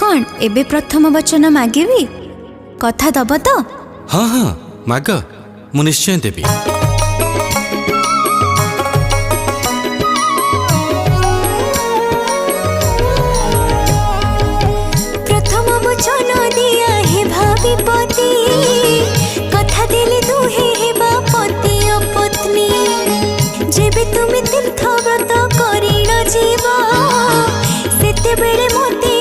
कौन एबे प्रथम वचन मागिबी कथा दब तो? हाँ हाँ माग मु निश्चय देवी। प्रथम वचन दिया हे भाभी पति कथा देले दुहे हेबा पति और पत्नी। जेबे तुम तीर्थ व्रत करिण जीव सेते बेले मोते